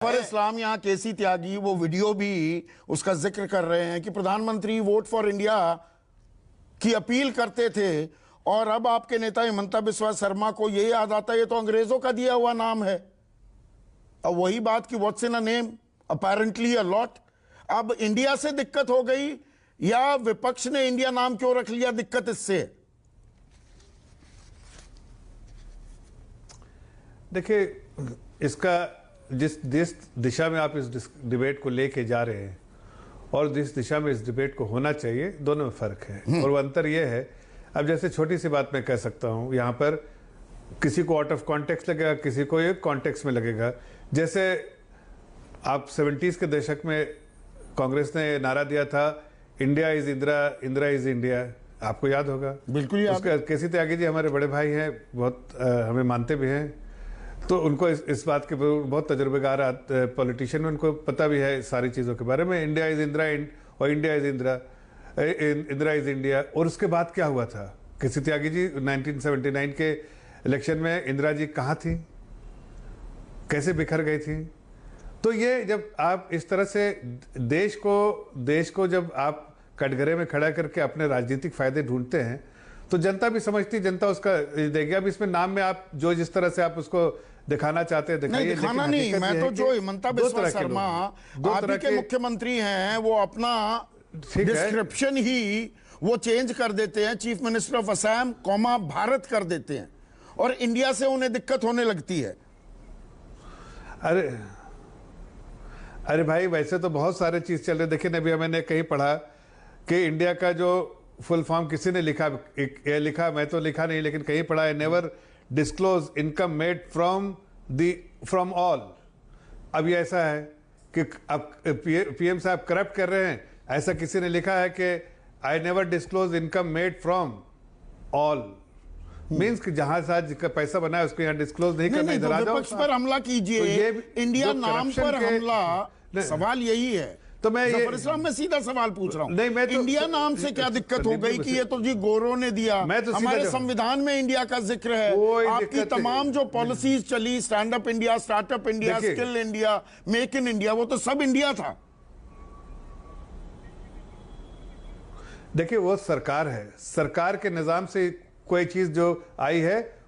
पर इस्लाम यहाँ केसी त्यागी वो वीडियो भी उसका जिक्र कर रहे हैं कि प्रधानमंत्री वोट फॉर इंडिया की अपील करते थे और अब आपके नेता हिमंता बिस्वा शर्मा को ये याद आता है ये तो अंग्रेजों का दिया हुआ नाम है। अब वही बात कि what's in a name apparently a lot. अब इंडिया से दिक्कत हो गई या विपक्ष ने इंडिया नाम क्यों रख लिया, दिक्कत इससे? देखिए, इसका जिस दिशा में आप इस डिबेट को लेके जा रहे हैं और जिस दिशा में इस डिबेट को होना चाहिए, दोनों में फर्क है। और वो अंतर ये है, अब जैसे छोटी सी बात मैं कह सकता हूं, यहां पर किसी को आउट ऑफ कॉन्टेक्स्ट लगेगा, किसी को एक कॉन्टेक्स्ट में लगेगा। जैसे आप 70s के दशक में कांग्रेस ने नारा दिया था, India is Indira, Indira is India, आपको याद होगा? बिल्कुल याद। उसका केसी त्यागी जी हमारे बड़े भाई हैं, बहुत हमें मानते भी हैं, तो उनको इस बात के बहुत तजुर्बेकार पॉलिटिशियन में, उनको पता भी है सारी चीज़ों के बारे में। इंडिया इज इंदिरा और India is Indira, Indira is India. और उसके बाद क्या हुआ था? केसी त्यागी जी 1979 के इलेक्शन में इंदिरा जी कहाँ थी, कैसे बिखर गई थी? तो ये जब आप इस तरह से देश को जब आप कटघरे में खड़ा करके अपने राजनीतिक फायदे ढूंढते हैं तो जनता भी समझती, जनता उसका देगी। अब इसमें नाम में आप जो जिस तरह से आप उसको दिखाना चाहते हैं दिखाइए, दिखाना नहीं। मैं तो जो हिमंता बिस्वा शर्मा आप के मुख्यमंत्री हैं वो अपना डिस्क्रिप्शन ही वो चेंज कर देते हैं, chief minister of Assam comma Bharat कर देते हैं और इंडिया से उन्हें दिक्कत होने लगती है। अरे भाई, वैसे तो बहुत सारे चीज चल रहे। देखिए, अभी मैंने कहीं पढ़ा कि इंडिया का जो फुल फॉर्म किसी ने लिखा, ये लिखा, मैं तो लिखा नहीं, लेकिन कहीं पढ़ा है, never disclose income made from all. अब ये ऐसा है कि अब पीएम साहब करप्ट कर रहे हैं, ऐसा किसी ने लिखा है कि I never disclose income made from all. Means कि जहां से जिसका पैसा बना है उसको यहाँ डिस्क्लोज नहीं करना। इधर आ जाओ, विपक्ष पर हमला कीजिए, तो इंडिया नाम पर हमला, सवाल यही है। तो मैं जफर इस्लाम में सीधा सवाल पूछ रहा हूं, नहीं, मैं तो इंडिया नाम से क्या दिक्कत हो गई कि ये तो जी गोरों ने दिया, तो हमारे संविधान में इंडिया का जिक्र है, आपकी तमाम जो पॉलिसीज चली, stand up India, startup India, skill India, make in India, वो तो सब इंडिया था। देखिए, वो सरकार है, सरकार के निजाम से कोई चीज जो आई है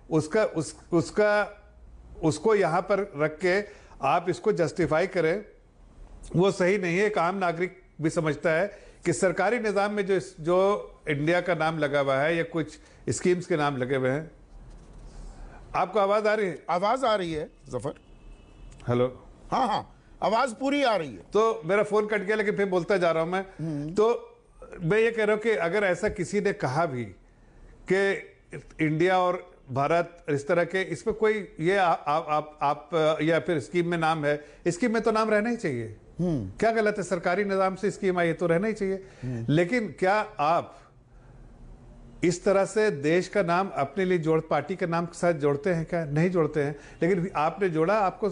उसको यहां पर रख के आप इसको जस्टिफाई करें, वो सही नहीं है। एक आम नागरिक भी समझता है कि सरकारी निजाम में जो इंडिया का नाम लगा हुआ है या कुछ स्कीम्स के नाम लगे हुए हैं। आपको आवाज आ रही है? आवाज आ रही है जफर? हेलो? हाँ हाँ, आवाज पूरी आ रही है। तो मेरा फोन कट गया, लेकिन फिर बोलता जा रहा हूं मैं। तो मैं ये कह रहा हूं कि अगर ऐसा किसी ने कहा भी कि इंडिया और भारत इस तरह के, इसमें कोई ये आप या फिर स्कीम में नाम है, स्कीम में तो नाम रहना ही चाहिए। क्या गलत है? सरकारी निजाम से स्कीम आई है तो रहना ही चाहिए। लेकिन क्या आप इस तरह से देश का नाम अपने लिए पार्टी के नाम के साथ जोड़ते हैं? क्या नहीं जोड़ते हैं? लेकिन आपने जोड़ा, आपको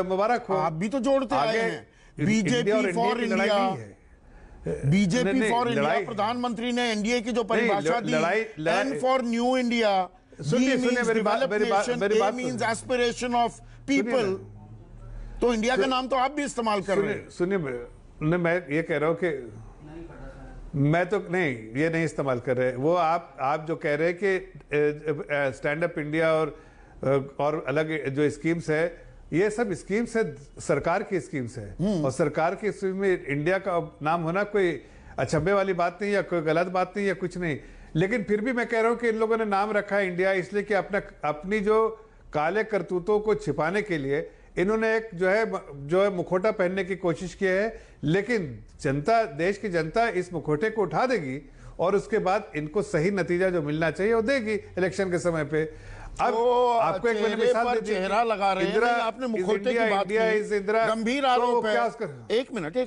मुबारक हो। आप भी तो जोड़ते आए हैं। BJP for India, BJP for India, प्रधानमंत्री ने एनडीए की जो परिभाषा दी, एन फॉर न्यू इंडिया, सुनिए मेरी बात मींस एस्पिरेशन ऑफ पीपल। तो इंडिया का नाम तो आप भी इस्तेमाल कर रहे हैं। सुनिए, मैं ये कह रहा हूं कि मैं तो नहीं, ये नहीं इस्तेमाल कर रहे। वो आप जो कह रहे हैं कि स्टैंड अप इंडिया और अलग जो स्कीम्स है, ये सब स्कीम्स है, सरकार की स्कीम्स है। और सरकार की स्कीम में इंडिया का नाम होना कोई अचंभे वाली बात नहीं, या कोई गलत बात नहीं, या कुछ नहीं। लेकिन फिर भी मैं कह रहा हूं कि इन लोगों ने नाम रखा है इंडिया इसलिए कि अपनी जो काले करतूतों को छिपाने के लिए इन्होंने एक जो है मुखौटा पहनने की कोशिश की है। लेकिन जनता, देश की जनता इस मुखौटे को उठा देगी और उसके बाद इनको सही नतीजा जो मिलना चाहिए वो देगी इलेक्शन के समय पे। अब आपको एक मैंने मिसाल चेहरा लगा रहे हैं, आपने मुखौटे की बात की, गंभीर आरोप है। एक मिनट।